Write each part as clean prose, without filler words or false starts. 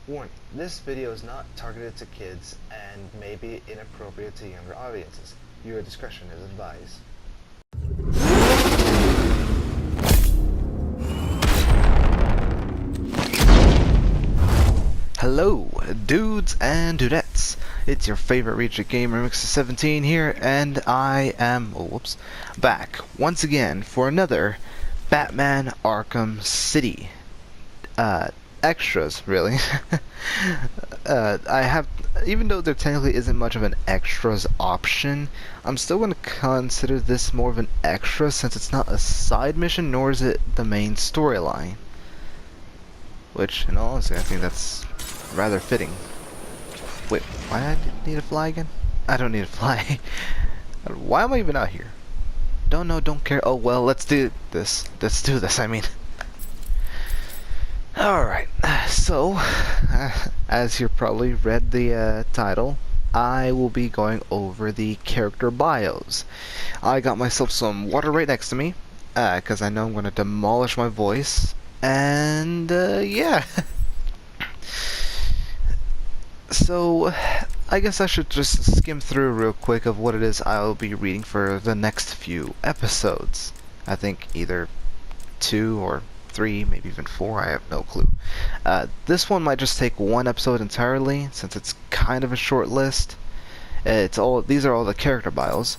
Warning, this video is not targeted to kids and may be inappropriate to younger audiences. Your discretion is advised. Hello, dudes and dudettes. It's your favorite Reacher Gamer Mix17 here, and I am, back once again for another Batman Arkham City extras, really. I have, even though there technically isn't much of an extras option, I'm still going to consider this more of an extra since it's not a side mission, nor is it the main storyline. Which, in all honesty, I think that's rather fitting. Wait, why do I need to fly again? I don't need to fly. Why am I even out here? Don't know, don't care. Oh well, let's do this. Let's do this, I mean. Alright, so, as you probably read the title, I will be going over the character bios. I got myself some water right next to me, because I know I'm going to demolish my voice, and, yeah. So, I guess I should just skim through real quick of what it is I'll be reading for the next few episodes. I think either 2 or 3, maybe even 4, I have no clue. This one might just take one episode entirely, since it's kind of a short list. These are all the character bios.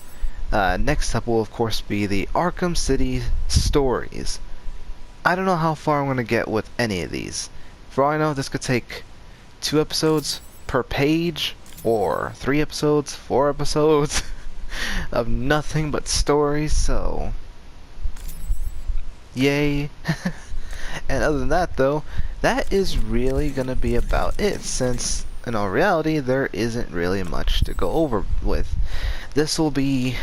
Next up will of course be the Arkham City stories. I don't know how far I'm going to get with any of these. For all I know, this could take 2 episodes per page, or 3 episodes, 4 episodes of nothing but stories, so yay. And other than that though, that is really gonna be about it, since in all reality there isn't really much to go over with. This will be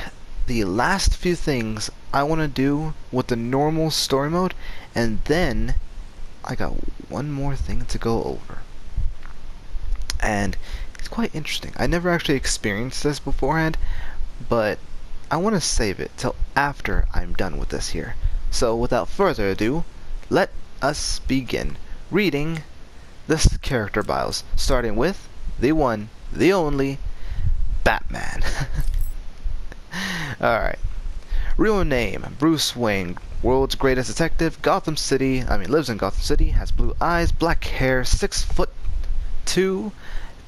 the last few things I want to do with the normal story mode, and then I got one more thing to go over. And it's quite interesting. I never actually experienced this beforehand, but I want to save it till after I'm done with this here. So without further ado, let us begin reading this character bios, starting with the one, the only, Batman. Alright. Real name, Bruce Wayne, world's greatest detective, lives in Gotham City, has blue eyes, black hair, 6'2",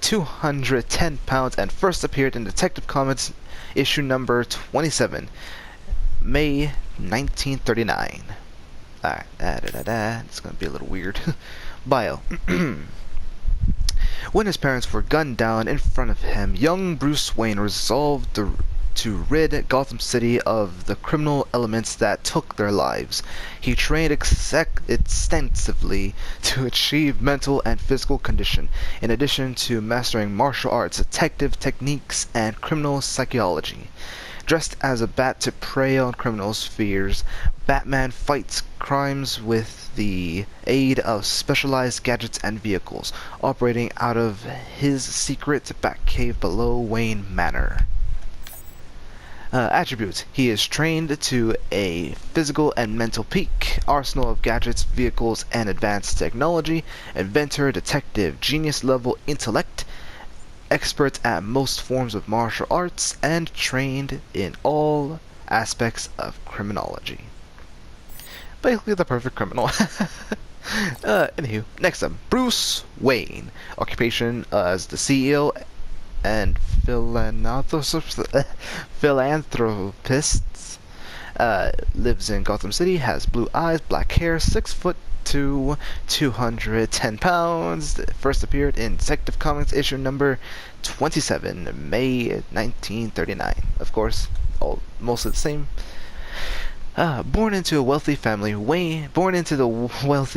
210 pounds, and first appeared in Detective Comics issue number 27, May 1939. Alright, it's gonna be a little weird. Bio. When his parents were gunned down in front of him, young Bruce Wayne resolved to rid Gotham City of the criminal elements that took their lives. He trained extensively to achieve mental and physical condition, in addition to mastering martial arts, detective techniques, and criminal psychology. Dressed as a bat to prey on criminals' fears, Batman fights crimes with the aid of specialized gadgets and vehicles, operating out of his secret Batcave below Wayne Manor. Attributes. He is trained to a physical and mental peak, arsenal of gadgets, vehicles, and advanced technology, inventor, detective, genius level intellect, expert at most forms of martial arts, and trained in all aspects of criminology. Basically the perfect criminal. Anywho, next up, Bruce Wayne. Occupation as the CEO and philanthropist. Lives in Gotham City, has blue eyes, black hair, 6'2", 210 pounds. First appeared in Detective Comics issue number 27, May 1939. Of course, mostly the same. Born into the wealthy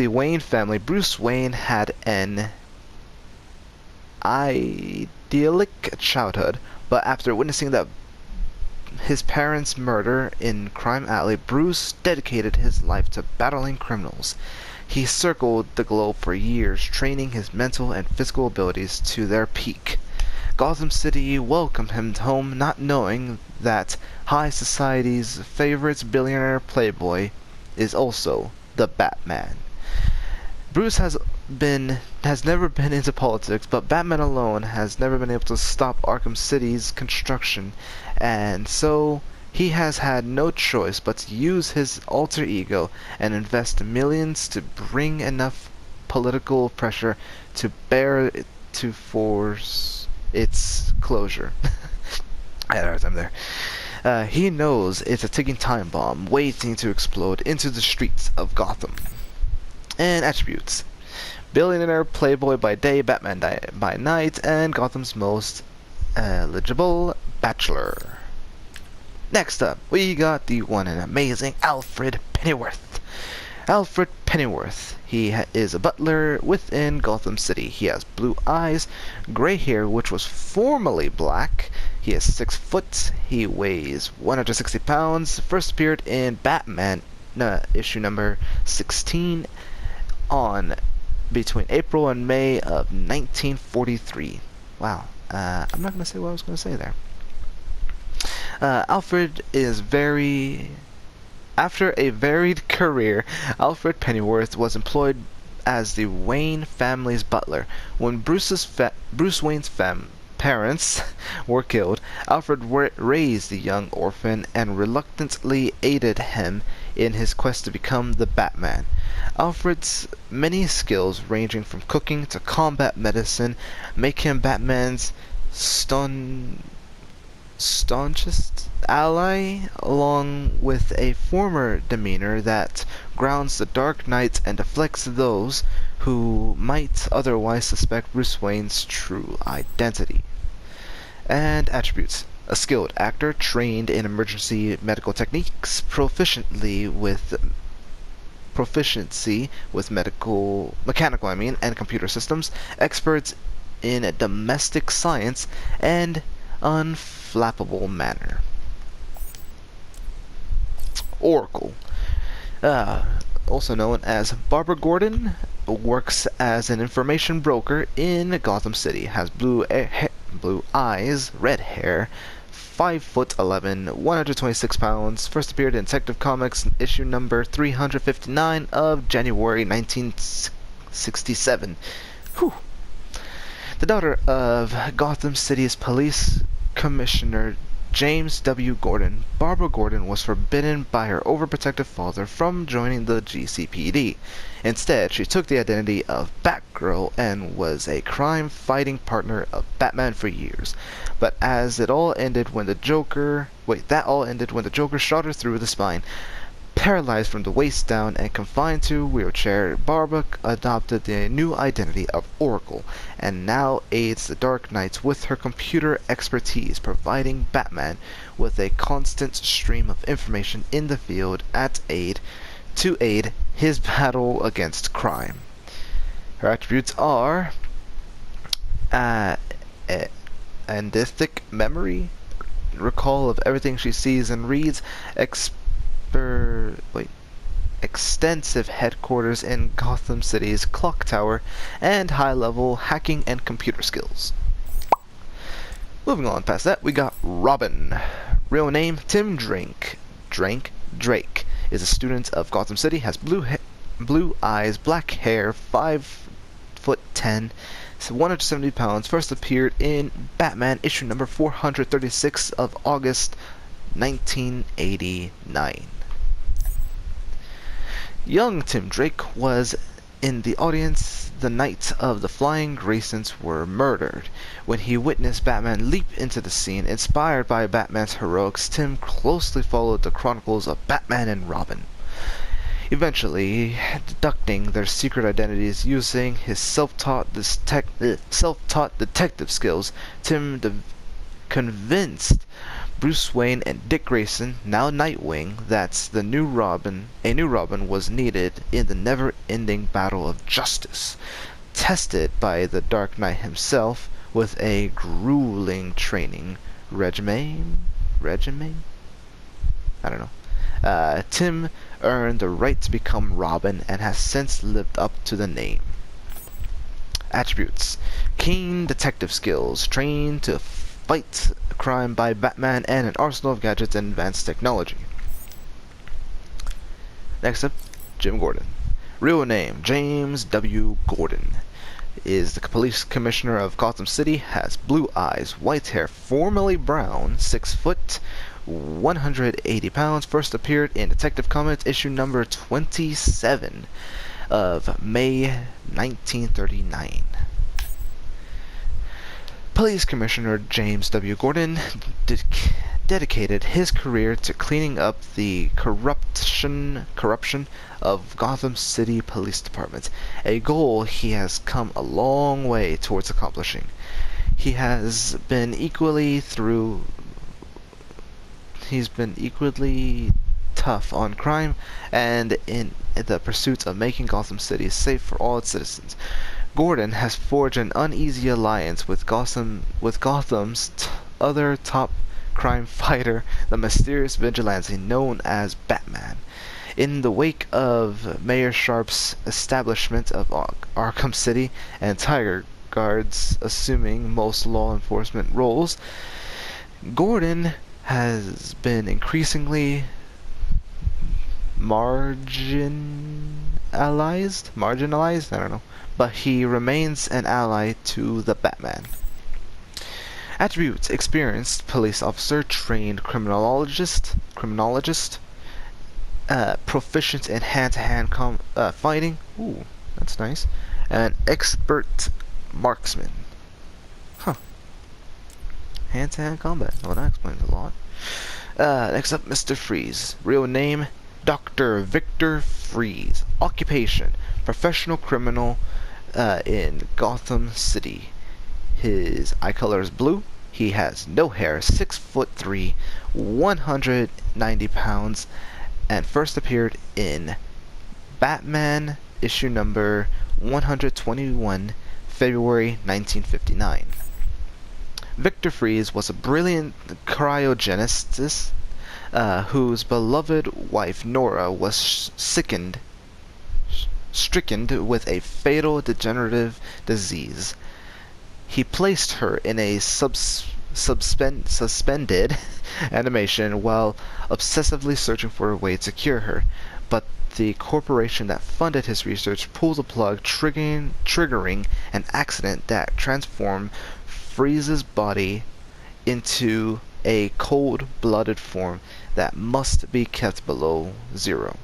Wayne family, Bruce Wayne had an idyllic childhood, but after witnessing his parents' murder in Crime Alley, Bruce dedicated his life to battling criminals. He circled the globe for years, training his mental and physical abilities to their peak. Gotham City welcomed him home, not knowing that high society's favorite billionaire playboy is also the Batman. Bruce has has never been into politics, but Batman alone has never been able to stop Arkham City's construction, and so he has had no choice but to use his alter ego and invest millions to bring enough political pressure to bear to force its closure. I had a hard time there. He knows it's a ticking time bomb waiting to explode into the streets of Gotham. And attributes: billionaire, playboy by day, Batman by night, and Gotham's most eligible bachelor. Next up, we got the one and amazing Alfred Pennyworth. Alfred Pennyworth. He is a butler within Gotham City. He has blue eyes, gray hair, which was formerly black. He is 6 foot. He weighs 160 pounds. First appeared in Batman issue number 16 on between April and May of 1943. Wow. I'm not going to say what I was going to say there. Alfred is After a varied career, Alfred Pennyworth was employed as the Wayne family's butler. When Bruce Wayne's parents were killed, Alfred raised the young orphan and reluctantly aided him in his quest to become the Batman. Alfred's many skills, ranging from cooking to combat medicine, make him Batman's staunchest ally, along with a former demeanor that grounds the Dark Knight and deflects those who might otherwise suspect Bruce Wayne's true identity. And attributes: a skilled actor, trained in emergency medical techniques, proficiency with mechanical and computer systems, experts in domestic science, and unflappable manner. Oracle, also known as Barbara Gordon, works as an information broker in Gotham City. Has blue eyes, red hair, 5'11", 126 pounds. First appeared in Detective Comics issue number 359 of January 1967. Whew. The daughter of Gotham City's police commissioner James W. Gordon, Barbara Gordon was forbidden by her overprotective father from joining the GCPD. Instead, she took the identity of Batgirl and was a crime-fighting partner of Batman for years. But that all ended when the Joker shot her through the spine. Paralyzed from the waist down and confined to a wheelchair, Barbara adopted the new identity of Oracle, and now aids the Dark Knights with her computer expertise, providing Batman with a constant stream of information in the field to aid his battle against crime. Her attributes are eidetic memory, recall of everything she sees and reads, extensive headquarters in Gotham City's clock tower, and high-level hacking and computer skills. Moving on past that, we got Robin. Real name: Tim Drake. Drake is a student of Gotham City, has blue eyes, black hair, 5'10", 170 pounds. First appeared in Batman issue number 436 of August 1989. Young Tim Drake was in the audience the night of the Flying Graysons were murdered. When he witnessed Batman leap into the scene, inspired by Batman's heroics, Tim closely followed the chronicles of Batman and Robin. Eventually, deducting their secret identities using his self-taught detective skills, Tim convinced Bruce Wayne and Dick Grayson, now Nightwing, that a new Robin was needed in the never-ending battle of justice. Tested by the Dark Knight himself with a grueling training regimen? I don't know. Tim earned the right to become Robin and has since lived up to the name. Attributes: keen detective skills, trained to fight crime by Batman, and an arsenal of gadgets and advanced technology. Next up, Jim Gordon. Real name, James W. Gordon. Is the police commissioner of Gotham City, has blue eyes, white hair, formerly brown, 6 foot, 180 pounds, first appeared in Detective Comics issue number 27 of May 1939. Police Commissioner James W. Gordon dedicated his career to cleaning up the corruption of Gotham City Police Department, a goal he has come a long way towards accomplishing. He's been equally tough on crime and in the pursuit of making Gotham City safe for all its citizens. Gordon has forged an uneasy alliance with Gotham's other top crime fighter, the mysterious vigilante known as Batman. In the wake of Mayor Sharp's establishment of Arkham City and Tiger Guards assuming most law enforcement roles, Gordon has been increasingly marginalized, I don't know, but he remains an ally to the Batman. Attributes: experienced police officer, trained criminologist, proficient in hand-to-hand fighting, ooh, that's nice, and expert marksman. Huh. Hand-to-hand combat, well that explains a lot. Next up, Mr. Freeze. Real name, Dr. Victor Freeze. Occupation, professional criminal in Gotham City. His eye color is blue. He has no hair, 6'3", 190 pounds, and first appeared in Batman issue number 121, February 1959. Victor Freeze was a brilliant cryogenicist whose beloved wife Nora was stricken with a fatal degenerative disease. He placed her in a suspended animation while obsessively searching for a way to cure her, but the corporation that funded his research pulled the plug, triggering an accident that transformed Freeze's body into a cold-blooded form that must be kept below zero.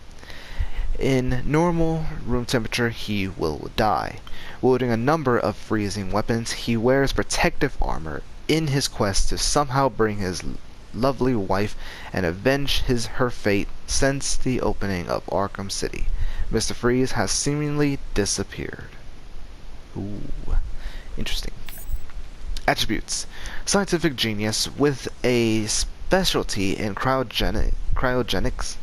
In normal room temperature, he will die. Wielding a number of freezing weapons, he wears protective armor in his quest to somehow bring his lovely wife and avenge her fate since the opening of Arkham City. Mr. Freeze has seemingly disappeared. Ooh, interesting. Attributes: scientific genius with a specialty in cryonics.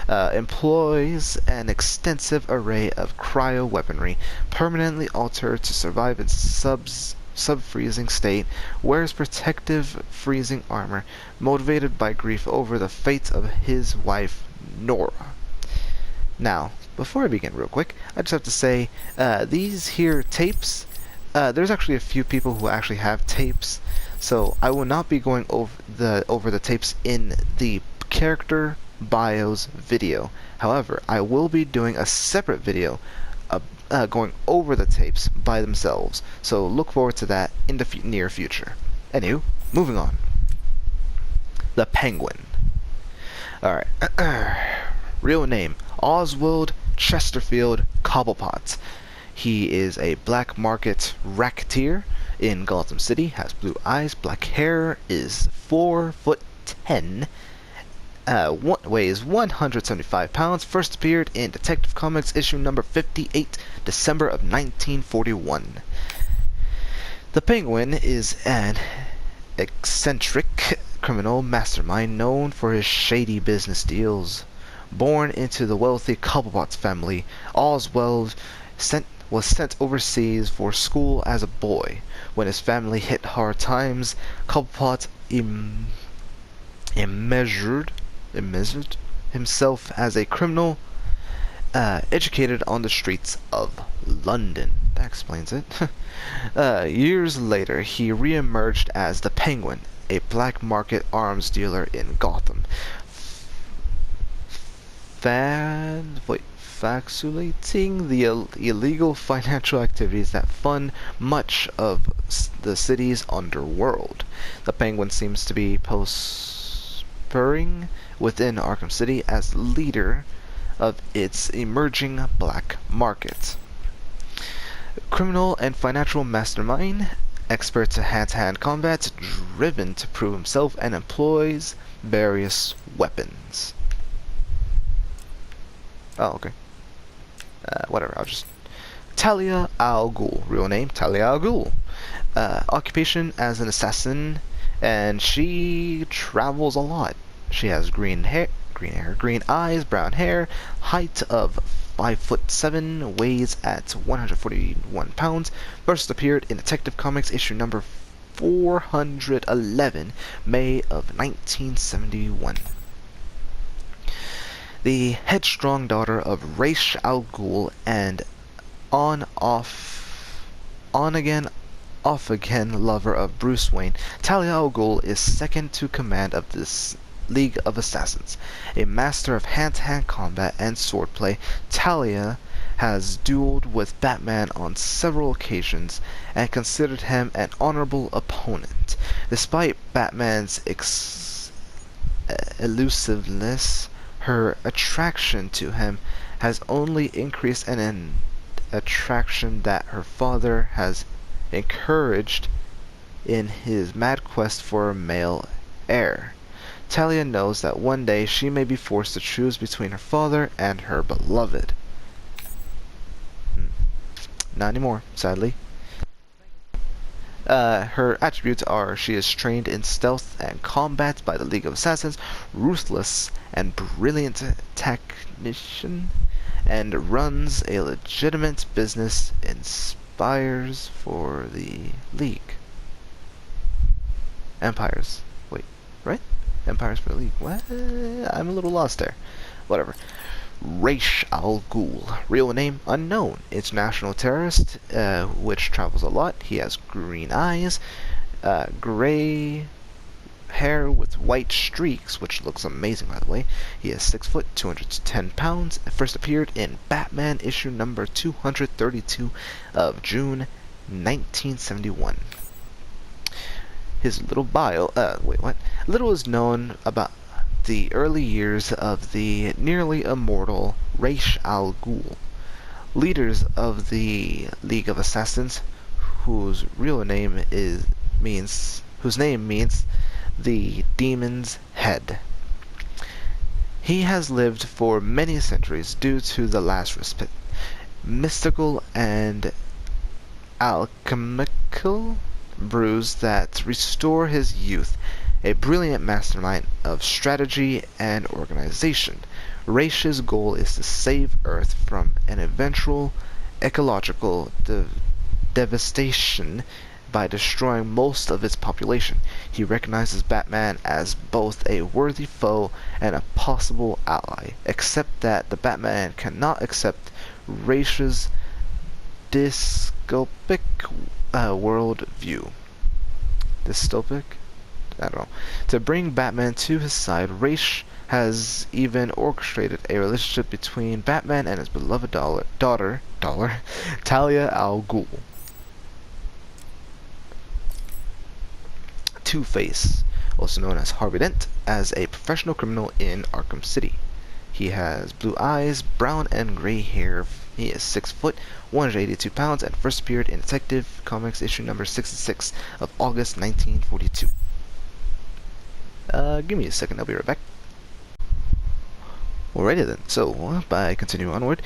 Employs an extensive array of cryo-weaponry, permanently altered to survive in sub-freezing state, wears protective freezing armor, motivated by grief over the fate of his wife, Nora. Now, before I begin real quick, I just have to say, these here tapes, there's actually a few people who actually have tapes, so I will not be going over the tapes in the character bios video. However, I will be doing a separate video going over the tapes by themselves, so look forward to that in the near future. Anywho, moving on. The Penguin. Alright. Real name, Oswald Chesterfield Cobblepot. He is a black market racketeer in Gotham City, has blue eyes, black hair, is 4'10", weighs 175 pounds, first appeared in Detective Comics issue number 58, December of 1941. The Penguin is an eccentric criminal mastermind known for his shady business deals. Born into the wealthy Cobblepot family, Oswald was sent overseas for school as a boy. When his family hit hard times, Cobblepot immeasured himself as a criminal, educated on the streets of London. That explains it. Years later, he re-emerged as the Penguin, a black market arms dealer in Gotham. facilitating the illegal financial activities that fund much of the city's underworld. The Penguin seems to be prospering within Arkham City as leader of its emerging black market. Criminal and financial mastermind, expert to hand-to-hand combat, driven to prove himself, and employs various weapons. Oh, okay. Whatever, I'll just... Talia al Ghul. Real name, Talia al Ghul. Occupation as an assassin, and she travels a lot. She has green eyes, brown hair, height of 5'7", weighs at 141 pounds. First appeared in Detective Comics issue number 411, May of 1971. The headstrong daughter of Ra's al Ghul and on-again, off-again lover of Bruce Wayne, Talia al Ghul is second to command of this League of Assassins. A master of hand-to-hand combat and swordplay, Talia has dueled with Batman on several occasions and considered him an honorable opponent. Despite Batman's elusiveness, her attraction to him has only increased, an attraction that her father has encouraged in his mad quest for a male heir. Talia knows that one day she may be forced to choose between her father and her beloved. Not anymore, sadly. Her attributes are: she is trained in stealth and combat by the League of Assassins, ruthless and brilliant tactician, and runs a legitimate business, inspires for the League. Empires. Wait, right? Empires for the League. What? I'm a little lost there. Whatever. Ra's al Ghul. Real name unknown. International terrorist, which travels a lot. He has green eyes, gray hair with white streaks, which looks amazing, by the way. He is 6 foot, 210 pounds. First appeared in Batman issue number 232 of June 1971. His little bio, Little is known about the early years of the nearly immortal Ra's al Ghul, leaders of the League of Assassins, whose name means the demon's head. He has lived for many centuries due to the last respite, mystical and alchemical brews that restore his youth, a brilliant mastermind of strategy and organization. Ra's goal is to save Earth from an eventual ecological devastation by destroying most of its population. He recognizes Batman as both a worthy foe and a possible ally, except that the Batman cannot accept Ra's dystopic world view. Dystopic? I don't know. To bring Batman to his side, Ra's has even orchestrated a relationship between Batman and his beloved daughter, Talia al Ghul. Two-Face, also known as Harvey Dent, as a professional criminal in Arkham City. He has blue eyes, brown and gray hair. He is 6 foot, 182 pounds, and first appeared in Detective Comics issue number 66 of August 1942. Give me a second, I'll be right back. Alrighty then, so, by continuing onward,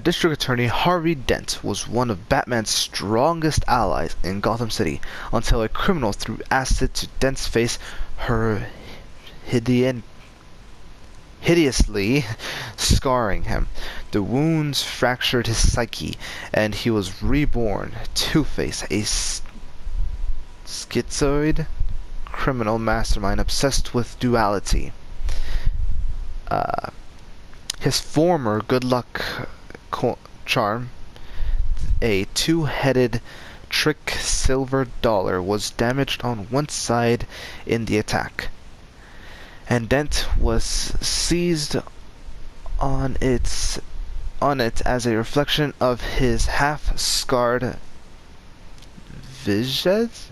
District Attorney Harvey Dent was one of Batman's strongest allies in Gotham City until a criminal threw acid to Dent's face, hideously scarring him. The wounds fractured his psyche, and he was reborn, Two-Face, a schizoid criminal mastermind obsessed with duality. His former good luck charm, a two-headed trick silver dollar, was damaged on one side in the attack, and Dent was seized on it as a reflection of his half-scarred visage.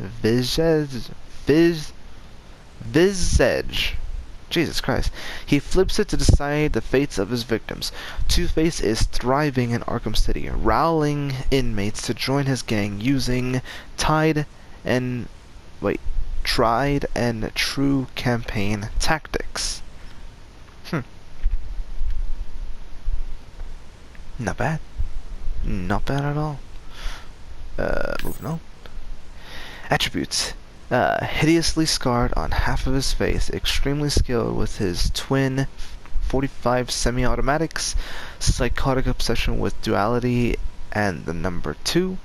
Jesus Christ. He flips it to decide the fates of his victims. Two-Face is thriving in Arkham City, rallying inmates to join his gang using and tried and true campaign tactics. Not bad. Not bad at all. Moving on. Attributes. Hideously scarred on half of his face, extremely skilled with his twin 45 semi-automatics, psychotic obsession with duality and the number 2,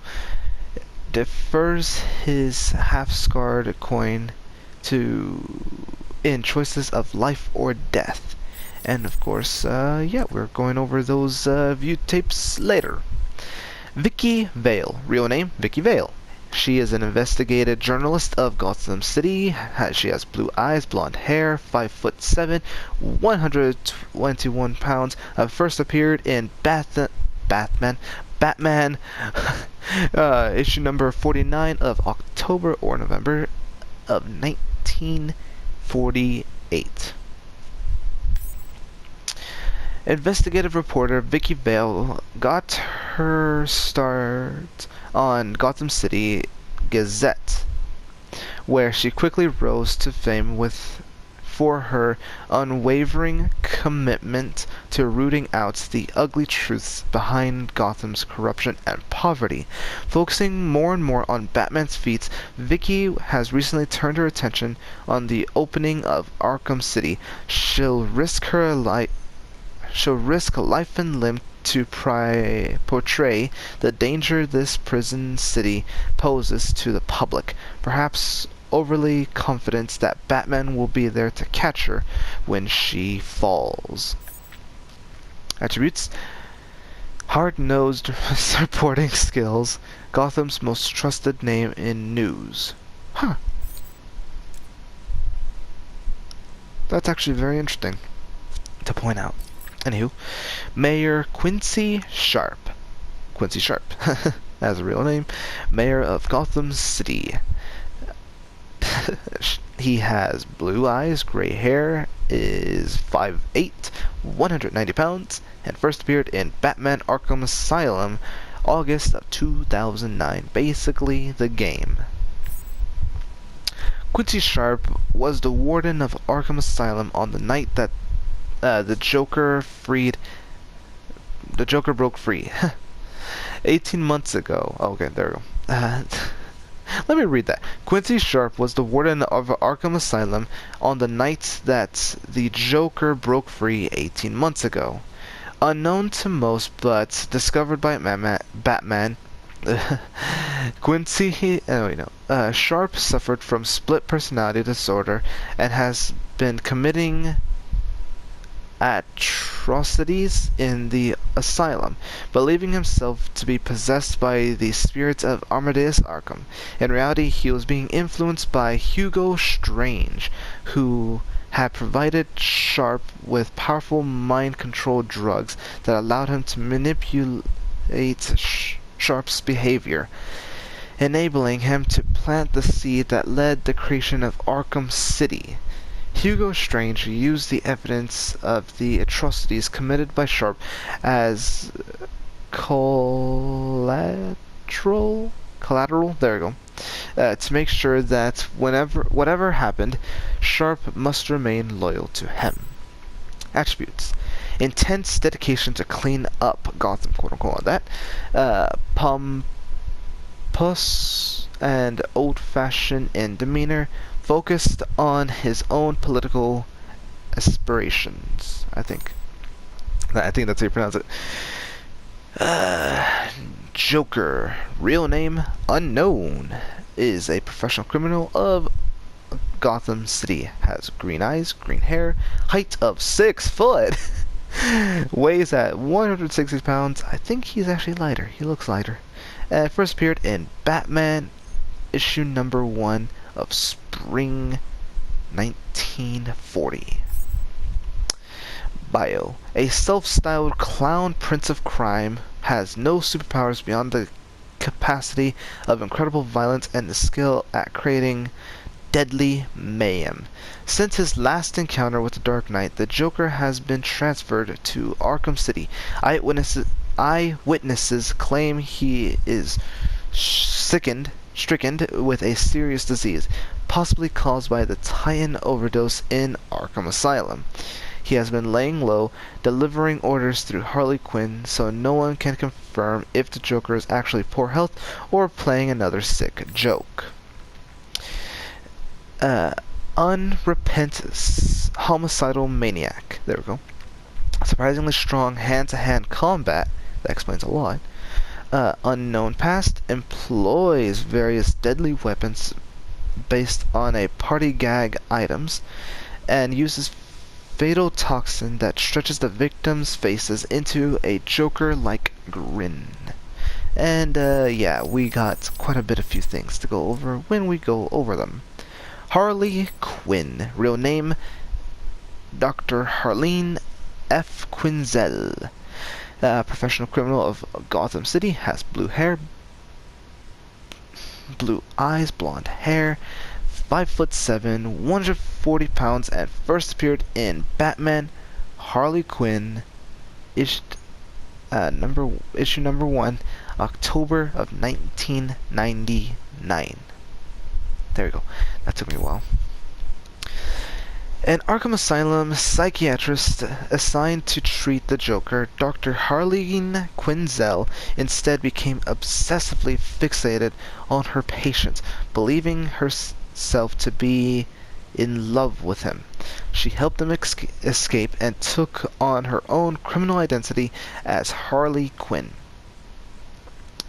defers his half-scarred coin in choices of life or death. And of course, we're going over those view tapes later. Vicky Vale, real name Vicky Vale. She is an investigative journalist of Gotham City. She has blue eyes, blonde hair, 5'7", 121 pounds. First appeared in Batman issue number 49 of October or November of 1948. Investigative reporter Vicky Vale got her start on Gotham City Gazette, where she quickly rose to fame for her unwavering commitment to rooting out the ugly truths behind Gotham's corruption and poverty. Focusing more and more on Batman's feats, Vicky has recently turned her attention on the opening of Arkham City. She'll risk life and limb to portray the danger this prison city poses to the public, perhaps overly confident that Batman will be there to catch her when she falls. Attributes: hard-nosed reporting skills, Gotham's most trusted name in news. That's actually very interesting to point out. Anywho, Mayor Quincy Sharp. Quincy Sharp, as a real name. Mayor of Gotham City. He has blue eyes, gray hair, is 5'8", 190 pounds, and first appeared in Batman Arkham Asylum, August of 2009. Basically, the game. Quincy Sharp was the warden of Arkham Asylum on the night that the Joker broke free. 18 months ago. Okay, there we go. Let me read that. Quincy Sharp was the warden of Arkham Asylum on the night that the Joker broke free 18 months ago. Unknown to most, but discovered by Batman, Sharp suffered from split personality disorder and has been committing atrocities in the asylum, believing himself to be possessed by the spirits of Amadeus Arkham. In reality, he was being influenced by Hugo Strange, who had provided Sharp with powerful mind-control drugs that allowed him to manipulate Sharp's behavior, enabling him to plant the seed that led the creation of Arkham City. Hugo Strange used the evidence of the atrocities committed by Sharp as collateral, there we go, to make sure that whatever happened, Sharp must remain loyal to him. Attributes: intense dedication to clean up Gotham, quote-unquote, pompous and old-fashioned in demeanor, focused on his own political aspirations. I think that's how you pronounce it. Joker, real name unknown, is a professional criminal of Gotham City. Has green eyes, green hair, height of 6 foot, weighs at 160 pounds. I think he's actually lighter. He looks lighter. First appeared in Batman issue number 1 of spring 1940. Bio, a self-styled clown prince of crime, has no superpowers beyond the capacity of incredible violence and the skill at creating deadly mayhem. Since his last encounter with the Dark Knight, the Joker has been transferred to Arkham City. Eyewitnesses claim he is stricken with a serious disease, possibly caused by the Titan overdose in Arkham Asylum. He has been laying low, delivering orders through Harley Quinn, so no one can confirm if the Joker is actually poor health or playing another sick joke. Unrepentant homicidal maniac. There we go. Surprisingly strong hand-to-hand combat. That explains a lot. Unknown past. Employs various deadly weapons based on a party gag items. And uses fatal toxin that stretches the victim's faces into a Joker-like grin. And, yeah, we got quite a few things to go over when we go over them. Harley Quinn, real name Dr. Harleen F. Quinzel, professional criminal of Gotham City, has blue hair, blue eyes, blonde hair, 5'7", 140 pounds, and first appeared in Batman Harley Quinn issue number 1, October of 1999. There we go. That took me a while. An Arkham Asylum psychiatrist assigned to treat the Joker, Dr. Harleen Quinzel, instead became obsessively fixated on her patients, believing herself to be in love with him. She helped them escape and took on her own criminal identity as Harley Quinn.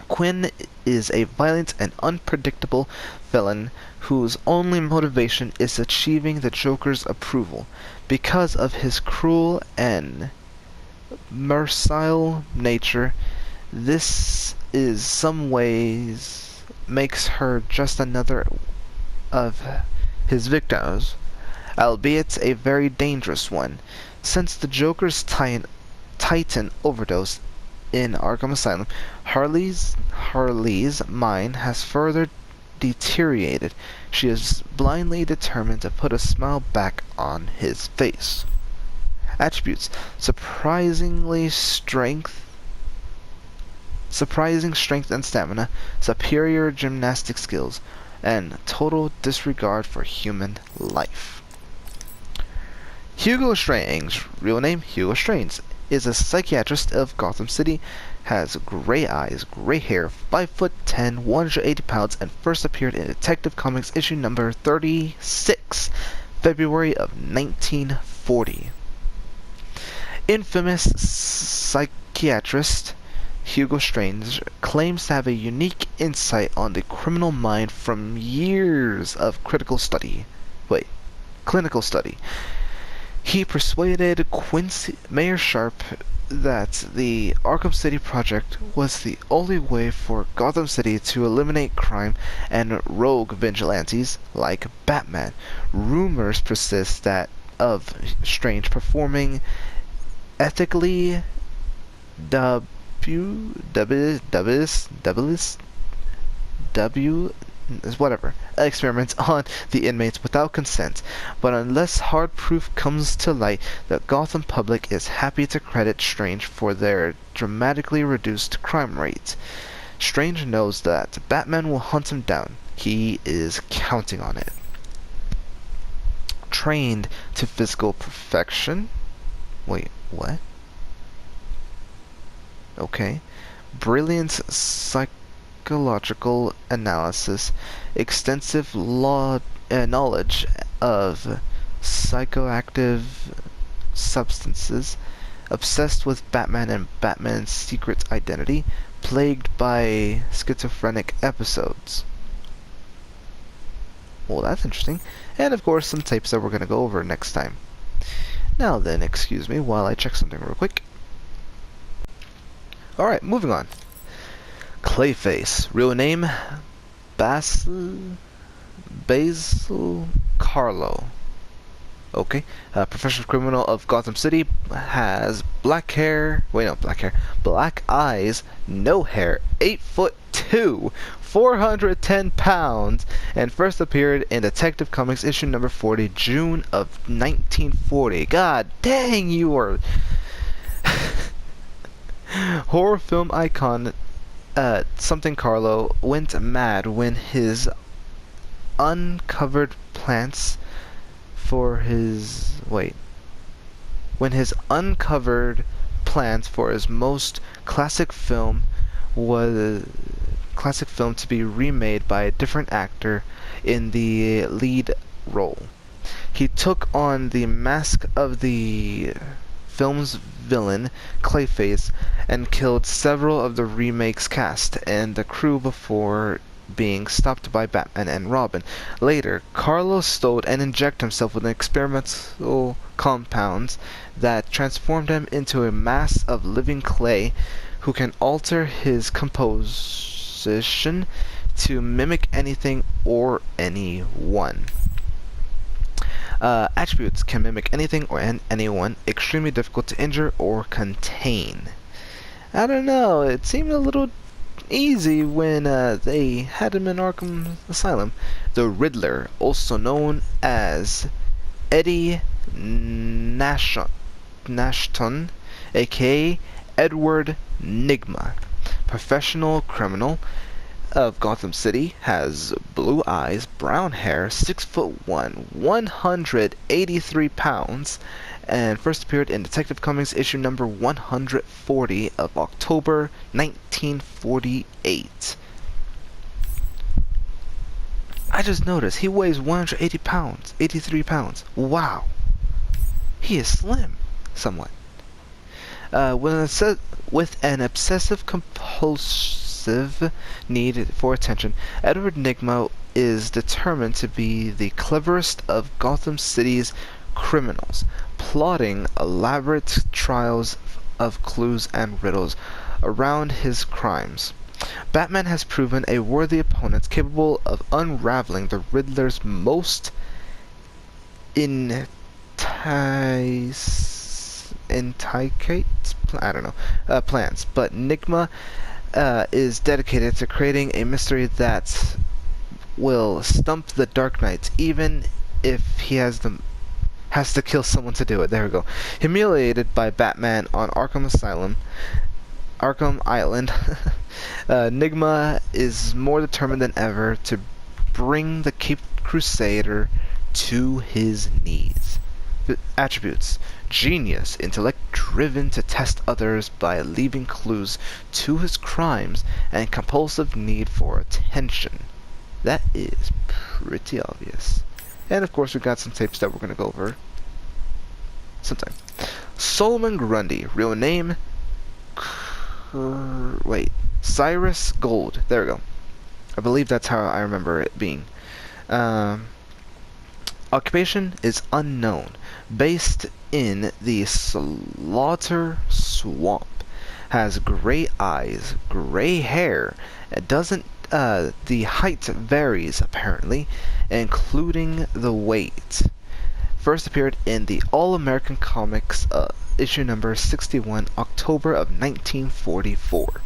Quinn is a violent and unpredictable villain whose only motivation is achieving the Joker's approval. Because of his cruel and merciless nature, this in some ways makes her just another of his victims, albeit a very dangerous one. Since the Joker's Titan overdose in Arkham Asylum, Harley's mind has further deteriorated. She is blindly determined to put a smile back on his face. Attributes: surprising strength and stamina, superior gymnastic skills, and total disregard for human life. Hugo Strange, real name Hugo Strange, is a psychiatrist of Gotham City, has gray eyes, gray hair, 5'10", 180 pounds, and first appeared in Detective Comics issue number 36, February of 1940. Infamous psychiatrist Hugo Strange claims to have a unique insight on the criminal mind from years of clinical study. He persuaded Mayor Sharp that the Arkham City project was the only way for Gotham City to eliminate crime and rogue vigilantes like Batman. Rumors persist that of Strange performing ethically experiments on the inmates without consent, but unless hard proof comes to light, the Gotham public is happy to credit Strange for their dramatically reduced crime rates. Strange knows that Batman will hunt him down. He is counting on it. Trained to physical perfection. Wait, what? Okay. Brilliant psychological analysis, extensive knowledge of psychoactive substances, obsessed with Batman and Batman's secret identity, plagued by schizophrenic episodes. Well, that's interesting. And of course, some types that we're going to go over next time. Now then, excuse me while I check something real quick. Alright, moving on. Clayface, real name Basil Carlo. Okay. Professional criminal of Gotham City has black hair. Wait, no, black hair. Black eyes, no hair, 8'2", 410 pounds, and first appeared in Detective Comics issue number 40, June of 1940. God dang, you are... Horror film icon Something Carlo went mad when his uncovered plants for his when his uncovered plans for his most classic film to be remade by a different actor in the lead role. He took on the mask of the film's villain, Clayface, and killed several of the remake's cast and the crew before being stopped by Batman and Robin. Later, Carlos stole and injected himself with experimental compounds that transformed him into a mass of living clay who can alter his composition to mimic anything or anyone. Attributes: can mimic anything or anyone, extremely difficult to injure or contain. I don't know, it seemed a little easy when they had him in Arkham Asylum. The Riddler, also known as Eddie Nashton, aka Edward Nygma, professional criminal of Gotham City, has blue eyes, brown hair, 6'1", 183 pounds, and first appeared in Detective Comics issue number 140 of October 1948. I just noticed he weighs 180 pounds, 83 pounds. Wow. He is slim, somewhat. With an obsessive compulsive need for attention, Edward Nygma is determined to be the cleverest of Gotham City's criminals, plotting elaborate trials of clues and riddles around his crimes. Batman has proven a worthy opponent capable of unraveling the Riddler's most intricate plans, but Nygma is dedicated to creating a mystery that will stump the Dark Knight, even if he has to kill someone to do it. There we go. Humiliated by Batman on Arkham Island, Nygma is more determined than ever to bring the Caped Crusader to his knees. Attributes: genius, intellect driven to test others by leaving clues to his crimes, and compulsive need for attention. That is pretty obvious. And of course we got some tapes that we're going to go over sometime. Solomon Grundy, real name Cyrus Gold. There we go. I believe that's how I remember it being. Occupation is unknown. Based in the Slaughter Swamp. Has gray eyes, gray hair. It doesn't. The height varies apparently, including the weight. First appeared in the All-American Comics issue number 61, October of 1944.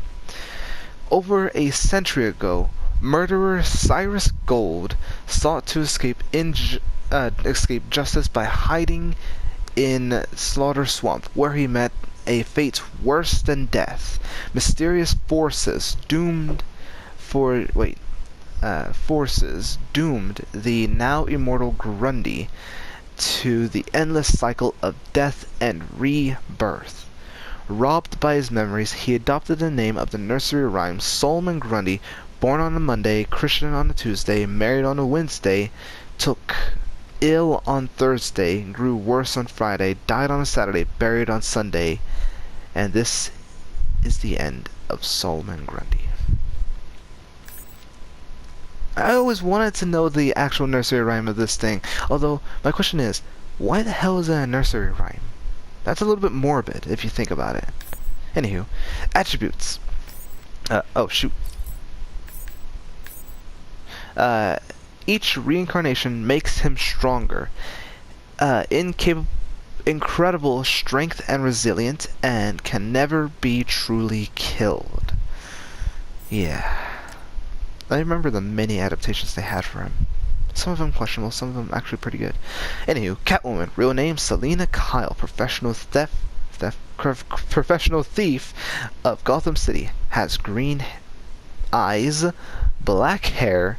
Over a century ago, murderer Cyrus Gold sought to escape justice by hiding in Slaughter Swamp, where he met a fate worse than death. Mysterious forces doomed the now immortal Grundy to the endless cycle of death and rebirth. Robbed by his memories, he adopted the name of the nursery rhyme Solomon Grundy, born on a Monday, Christian on a Tuesday, married on a Wednesday, took ill on Thursday, grew worse on Friday, died on a Saturday, buried on Sunday, and this is the end of Solomon Grundy. I always wanted to know the actual nursery rhyme of this thing, although my question is, why the hell is it a nursery rhyme? That's a little bit morbid if you think about it. Anywho, attributes. Each reincarnation makes him stronger. incredible strength and resilience, and can never be truly killed. Yeah. I remember the many adaptations they had for him. Some of them questionable, some of them actually pretty good. Anywho, Catwoman, real name Selina Kyle, professional thief of Gotham City, has green eyes, black hair,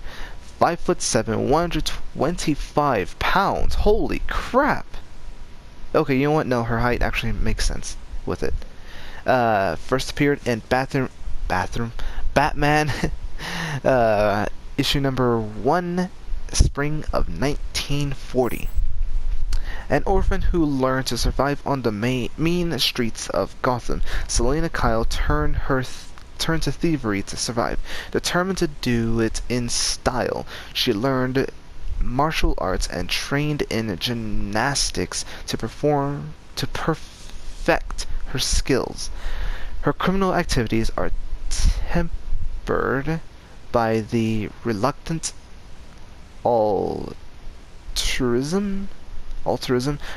5'7", 125 pounds. Holy crap! Okay, you know what? No, her height actually makes sense with it. First appeared in Batman, issue number 1, spring of 1940. An orphan who learned to survive on the mean streets of Gotham, Selina Kyle turned to thievery to survive. Determined to do it in style, she learned martial arts and trained in gymnastics to perfect her skills. Her criminal activities are tempered by the reluctant altruism,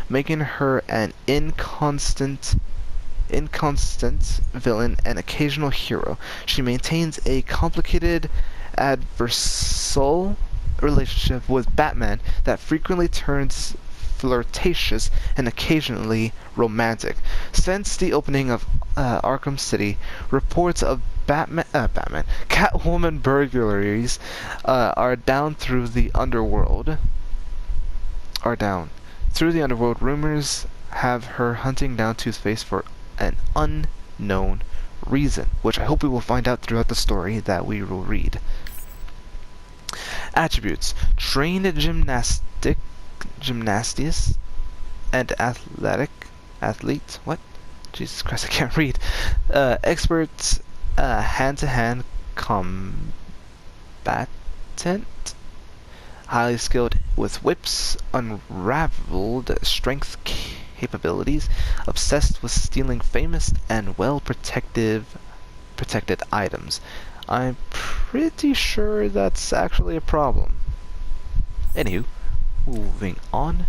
making her an inconstant villain and occasional hero. She maintains a complicated adversarial relationship with Batman that frequently turns flirtatious and occasionally romantic. Since the opening of Arkham City, reports of Catwoman burglaries are down through the underworld. Rumors have her hunting down Two-Face for an unknown reason, which I hope we will find out throughout the story that we will read. Attributes: trained gymnastist and athlete. What? Jesus Christ, I can't read. Expert hand-to-hand combatant. Highly skilled with whips, unraveled strength capabilities, obsessed with stealing famous and well-protected items. I'm pretty sure that's actually a problem. Anywho, moving on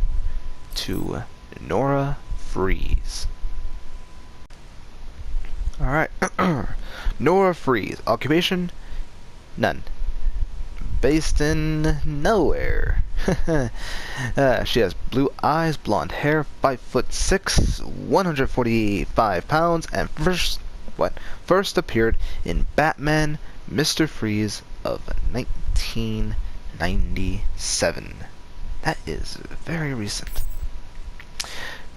to Nora Freeze. Alright. Nora Freeze. Occupation? None. Based in nowhere. She has blue eyes, blonde hair, 5'6", 145 pounds, and first appeared in Batman Mr. Freeze of 1997. That is very recent.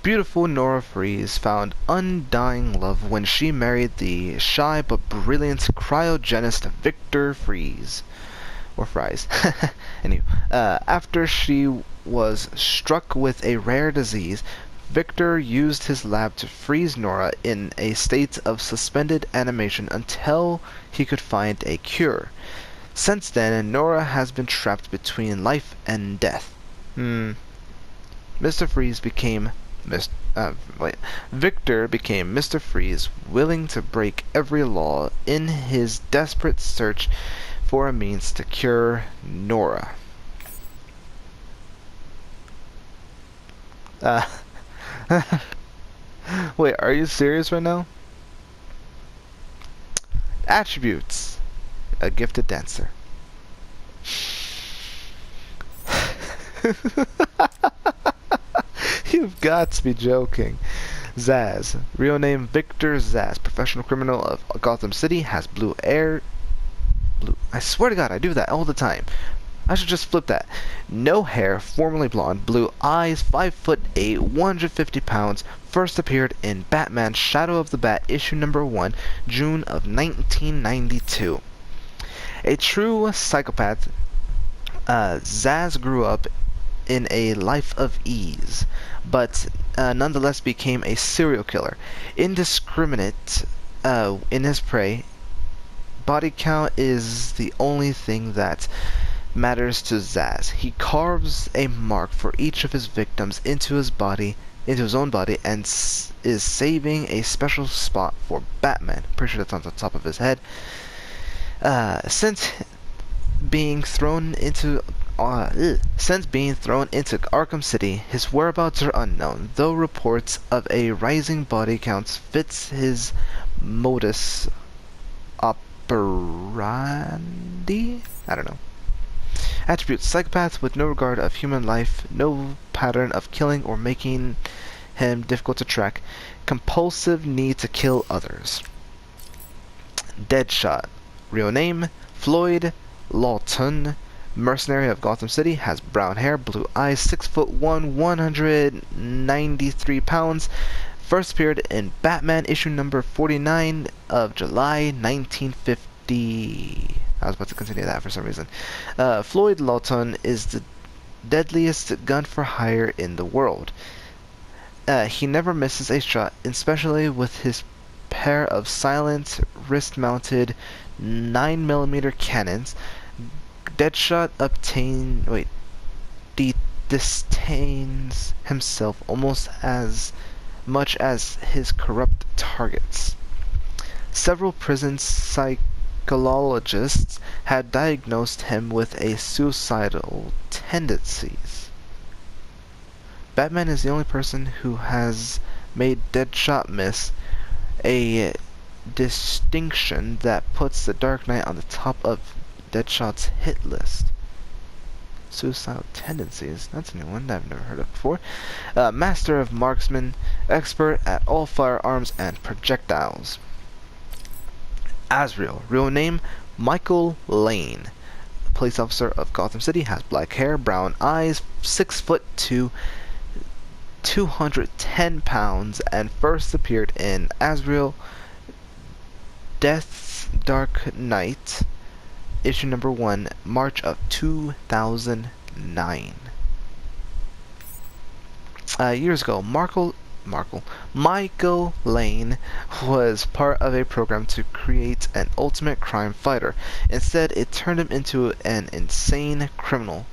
Beautiful Nora Freeze found undying love when she married the shy but brilliant cryogenist Victor Freeze. Or Fries. Anyway, after she was struck with a rare disease, Victor used his lab to freeze Nora in a state of suspended animation until he could find a cure. Since then, Nora has been trapped between life and death. Victor became Mr. Freeze, willing to break every law in his desperate search for a means to cure Nora. Wait, are you serious right now? Attributes: a gifted dancer. You've got to be joking. Zsasz, real name Victor Zsasz, professional criminal of Gotham City, has I swear to God, I do that all the time. I should just flip that. No hair, formerly blonde, blue eyes, 5'8", 150 pounds. First appeared in Batman Shadow of the Bat, issue number 1, June of 1992. A true psychopath, Zsasz grew up in a life of ease, but nonetheless became a serial killer. Indiscriminate in his prey, body count is the only thing that matters to Zsasz. He carves a mark for each of his victims into his own body, and is saving a special spot for Batman. Pretty sure that's on the top of his head. Since being thrown into Since being thrown into Arkham City, his whereabouts are unknown, though reports of a rising body count fits his modus operandi? I don't know. Attributes: psychopath with no regard of human life, no pattern of killing or making him difficult to track, compulsive need to kill others. Deadshot. Real name: Floyd Lawton. Mercenary of Gotham City, has brown hair, blue eyes, 6'1", 193 pounds. First appeared in Batman issue number 49 of July 1950. I was about to continue that for some reason. Floyd Lawton is the deadliest gun for hire in the world. He never misses a shot, especially with his pair of silent, wrist-mounted 9mm cannons. Deadshot disdains himself almost as much as his corrupt targets. Several prison psychologists had diagnosed him with a suicidal tendencies. Batman is the only person who has made Deadshot miss, a distinction that puts the Dark Knight on the top of Deadshot's hit list. Suicidal tendencies. That's a new one that I've never heard of before. Master of marksman, expert at all firearms and projectiles. Azrael. Real name: Michael Lane. Police officer of Gotham City, has black hair, brown eyes, 6'2", 210 pounds, and first appeared in Azrael Death's Dark Knight, issue number 1, March of 2009. Years ago, Michael Lane was part of a program to create an ultimate crime fighter. Instead, it turned him into an insane criminal,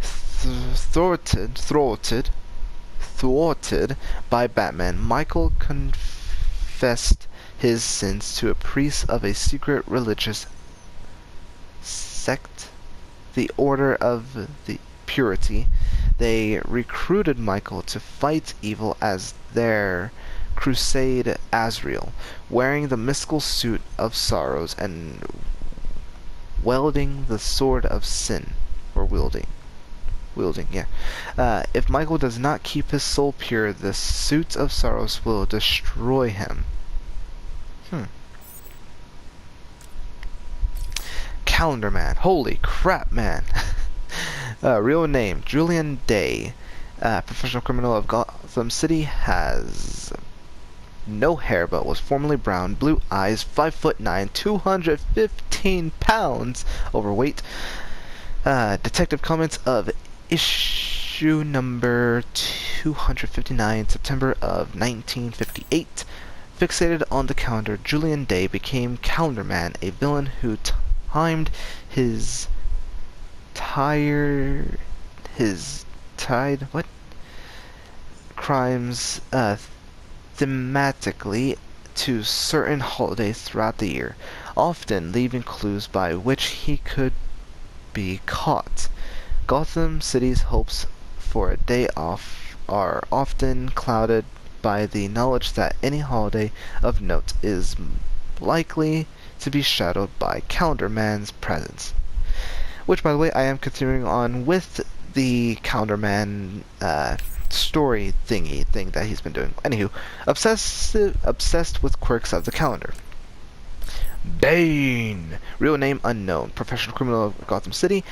thwarted by Batman. Michael confessed his sins to a priest of a secret religious sect, the Order of the Purity. They recruited Michael to fight evil as their crusade Azrael, wearing the mystical suit of sorrows and wielding the sword of sin, or wielding, yeah. If Michael does not keep his soul pure, the suit of sorrows will destroy him. Calendar Man. Holy crap, man. Real name: Julian Day. Professional criminal of Gotham City, has no hair but was formerly brown, blue eyes, 5'9", 215 pounds, overweight. Detective Comics of issue number 259, September of 1958. Fixated on the calendar, Julian Day became Calendar Man, a villain who timed his crimes thematically to certain holidays throughout the year, often leaving clues by which he could be caught. Gotham City's hopes for a day off are often clouded by the knowledge that any holiday of note is likely to be shadowed by Calendar Man's presence. Which, by the way, I am continuing on with the Calendar Man story thing that he's been doing. Anywho, obsessed with quirks of the calendar. Bane. Real name unknown. Professional criminal of Gotham City,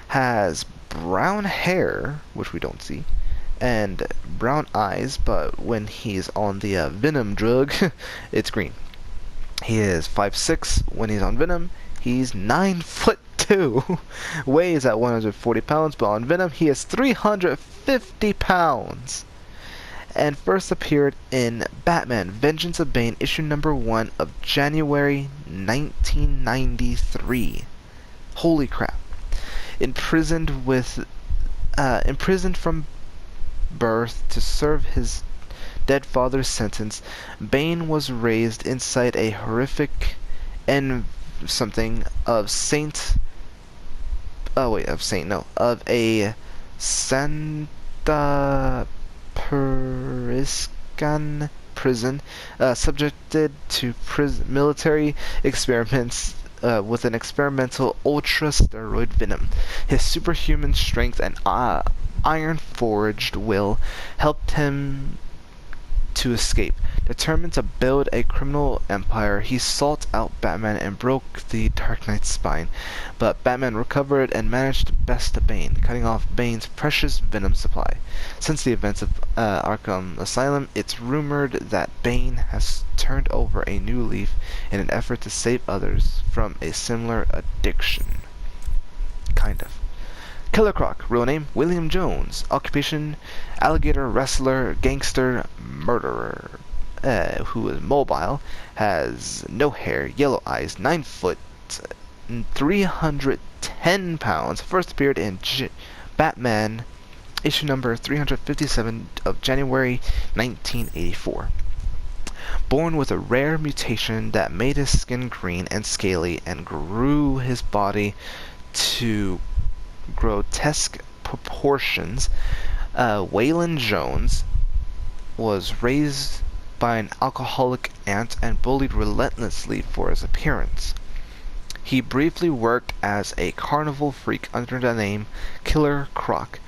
has brown hair, which we don't see, and brown eyes, but when he's on the Venom drug, it's green. He is 5'6". When he's on Venom, he's 9'2", weighs at 140 pounds, but on Venom he is 350 pounds. And first appeared in Batman Vengeance of Bane, issue number 1 of January 1993. Holy crap. Imprisoned from birth to serve his dead father's sentence, Bane was raised inside a horrific of Saint of a Santa Periscan prison, subjected to military experiments with an experimental ultra-steroid venom. His superhuman strength and iron-forged will helped him to escape. Determined to build a criminal empire, he sought out Batman and broke the Dark Knight's spine. But Batman recovered and managed to best Bane, cutting off Bane's precious venom supply. Since the events of Arkham Asylum, it's rumored that Bane has turned over a new leaf in an effort to save others from a similar addiction. Kind of. Killer Croc, real name William Jones, occupation alligator wrestler, gangster, murderer, who is mobile, has no hair, yellow eyes, 9 foot, 310 pounds, first appeared in Batman issue number 357 of January 1984. Born with a rare mutation that made his skin green and scaly and grew his body to grotesque proportions, Waylon Jones was raised by an alcoholic aunt and bullied relentlessly for his appearance. He briefly worked as a carnival freak under the name Killer Croc,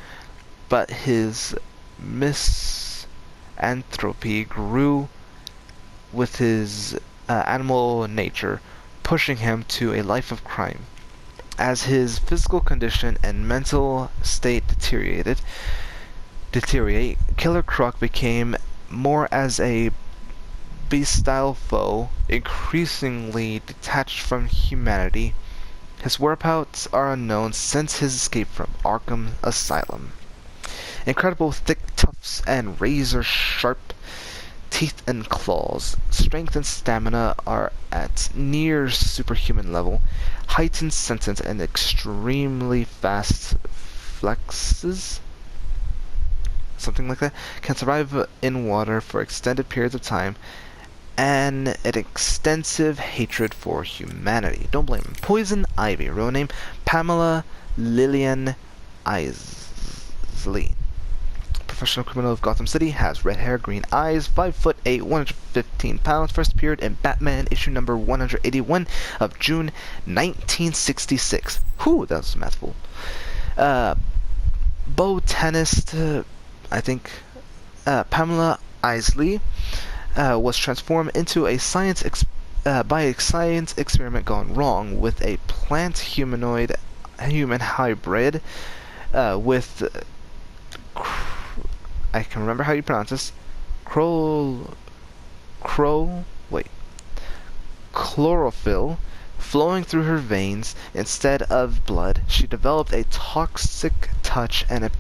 but his misanthropy grew with his animal nature, pushing him to a life of crime. As his physical condition and mental state deteriorate, Killer Croc became more as a beast-style foe, increasingly detached from humanity. His whereabouts are unknown since his escape from Arkham Asylum. Incredible thick tufts and razor-sharp teeth and claws. Strength and stamina are at near superhuman level. Heightened sentence and extremely fast flexes, something like that, can survive in water for extended periods of time, and an extensive hatred for humanity. Don't blame him. Poison Ivy, real name Pamela Lillian Isley. Professional criminal of Gotham City, has red hair, green eyes, 5'8", 115 pounds, first appeared in Batman issue number 181 of June 1966. Whew, that was a mouthful. Botanist, I think, Pamela Isley, was transformed into a by a science experiment gone wrong with a plant humanoid human hybrid with I can remember how you pronounce this. Chlorophyll flowing through her veins instead of blood. She developed a toxic touch and a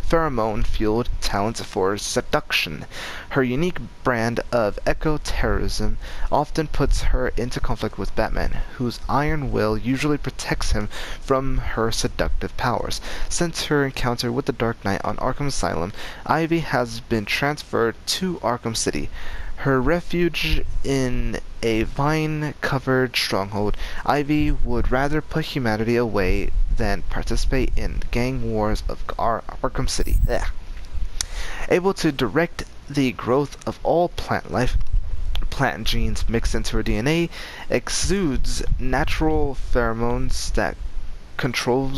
pheromone-fueled talent for seduction. Her unique brand of eco-terrorism often puts her into conflict with Batman, whose iron will usually protects him from her seductive powers. Since her encounter with the Dark Knight on Arkham Asylum, Ivy has been transferred to Arkham City. Her refuge in a vine-covered stronghold, Ivy would rather put humanity away than participate in gang wars of Arkham City. Ugh. Able to direct the growth of all plant life, plant genes mixed into her DNA, exudes natural pheromones that control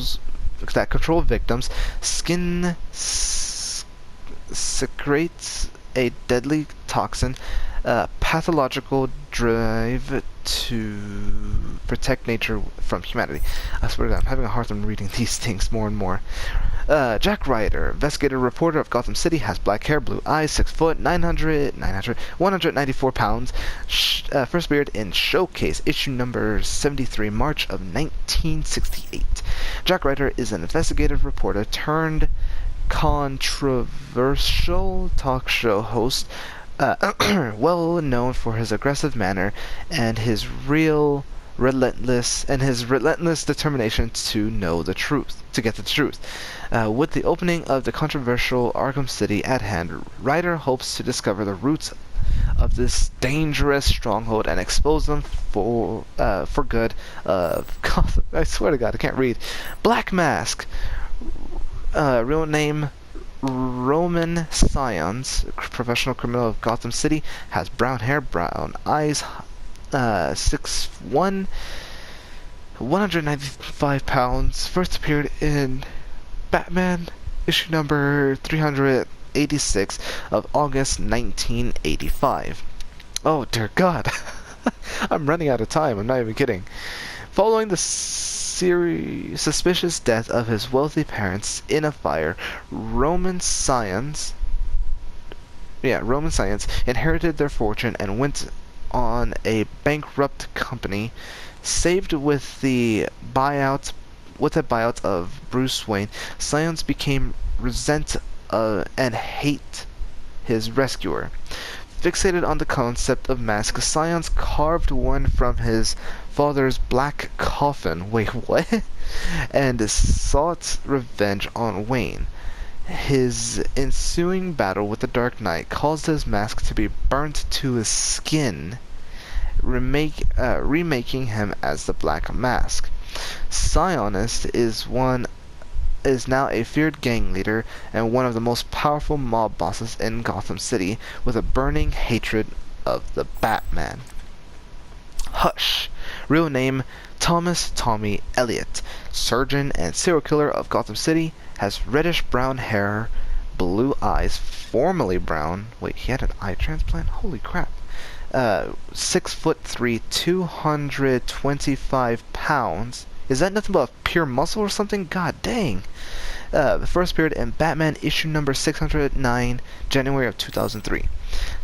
victims. Skin secretes a deadly toxin, pathological drive to protect nature from humanity. I swear to God, I'm having a hard time reading these things more and more. Jack Ryder, investigator reporter of Gotham City, has black hair, blue eyes, 6 foot, 194 pounds. First appeared in Showcase, issue number 73, March of 1968. Jack Ryder is an investigative reporter turned controversial talk show host, well known for his aggressive manner and his relentless determination to get the truth. With the opening of the controversial Arkham City at hand, Ryder hopes to discover the roots of this dangerous stronghold and expose them for good of Gotham. I swear to God, I can't read. Black Mask, real name Roman Scions, professional criminal of Gotham City, has brown hair, brown eyes, 6'1", 195 pounds. First appeared in Batman issue number 386 of August 1985. Oh dear God. I'm running out of time, I'm not even kidding. Following the suspicious death of his wealthy parents in a fire, Roman Scions inherited their fortune and went on a bankrupt company. Saved with the buyout of Bruce Wayne, Scions became resent and hate his rescuer. Fixated on the concept of mask, Scions carved one from his father's black coffin. Wait, what? And sought revenge on Wayne. His ensuing battle with the Dark Knight caused his mask to be burnt to his skin, remaking him as the Black Mask. Sionist is now a feared gang leader and one of the most powerful mob bosses in Gotham City, with a burning hatred of the Batman. Hush, real name Thomas Tommy Elliot, surgeon and serial killer of Gotham City, has reddish-brown hair, blue eyes, formerly brown. Wait, he had an eye transplant? Holy crap. 6'3", 225 pounds. Is that nothing but pure muscle or something? God dang. First appeared in Batman issue number 609, January of 2003.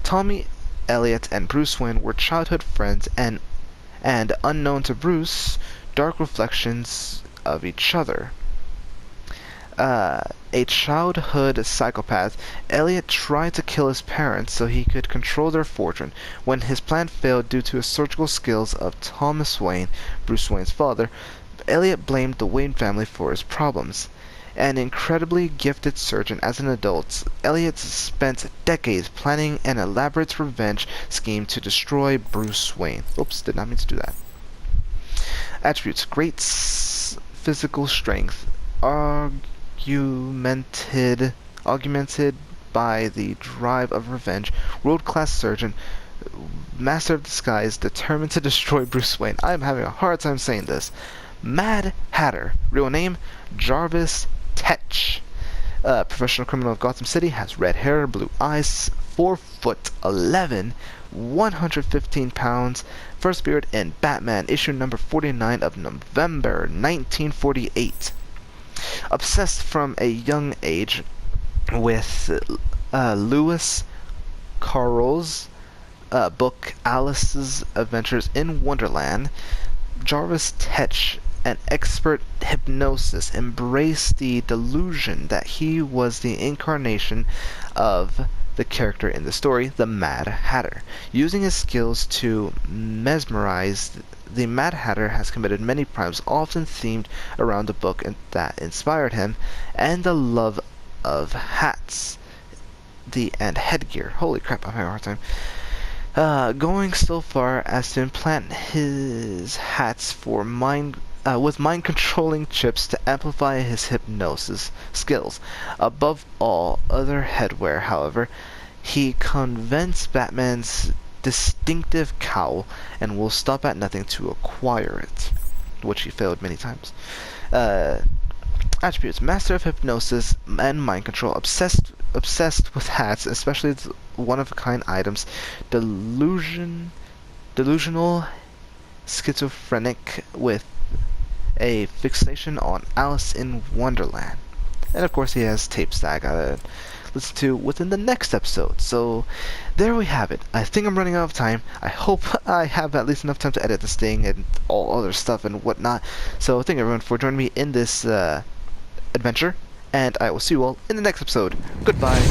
Tommy Elliot and Bruce Wayne were childhood friends, and unknown to Bruce, dark reflections of each other. A childhood psychopath, Elliot tried to kill his parents so he could control their fortune. When his plan failed due to the surgical skills of Thomas Wayne, Bruce Wayne's father, Elliot blamed the Wayne family for his problems. An incredibly gifted surgeon as an adult, Elliot spent decades planning an elaborate revenge scheme to destroy Bruce Wayne. Oops, did not mean to do that. Attributes: great physical strength, augmented by the drive of revenge, world-class surgeon, master of disguise, determined to destroy Bruce Wayne. I am having a hard time saying this. Mad Hatter, real name Jarvis Tetch, professional criminal of Gotham City, has red hair, blue eyes, 4'11", 115 pounds. First appeared in Batman issue number 49 of November 1948. Obsessed from a young age with Lewis Carroll's book Alice's Adventures in Wonderland, Jarvis Tetch, an expert hypnosis, embraced the delusion that he was the incarnation of the character in the story, the Mad Hatter. Using his skills to mesmerize, the Mad Hatter has committed many crimes, often themed around the book that inspired him, and the love of hats and headgear. Holy crap, I'm having a hard time. Going so far as to implant his hats for with mind-controlling chips to amplify his hypnosis skills. Above all other headwear, however, he convents Batman's distinctive cowl and will stop at nothing to acquire it, which he failed many times. Attributes: master of hypnosis and mind control, obsessed with hats, especially one-of-a-kind items, delusional, schizophrenic with a fixation on Alice in Wonderland. And of course he has tapes that I gotta listen to within the next episode. So there we have it. I think I'm running out of time. I hope I have at least enough time to edit this thing and all other stuff and whatnot. So thank everyone for joining me in this adventure, and I will see you all in the next episode. Goodbye.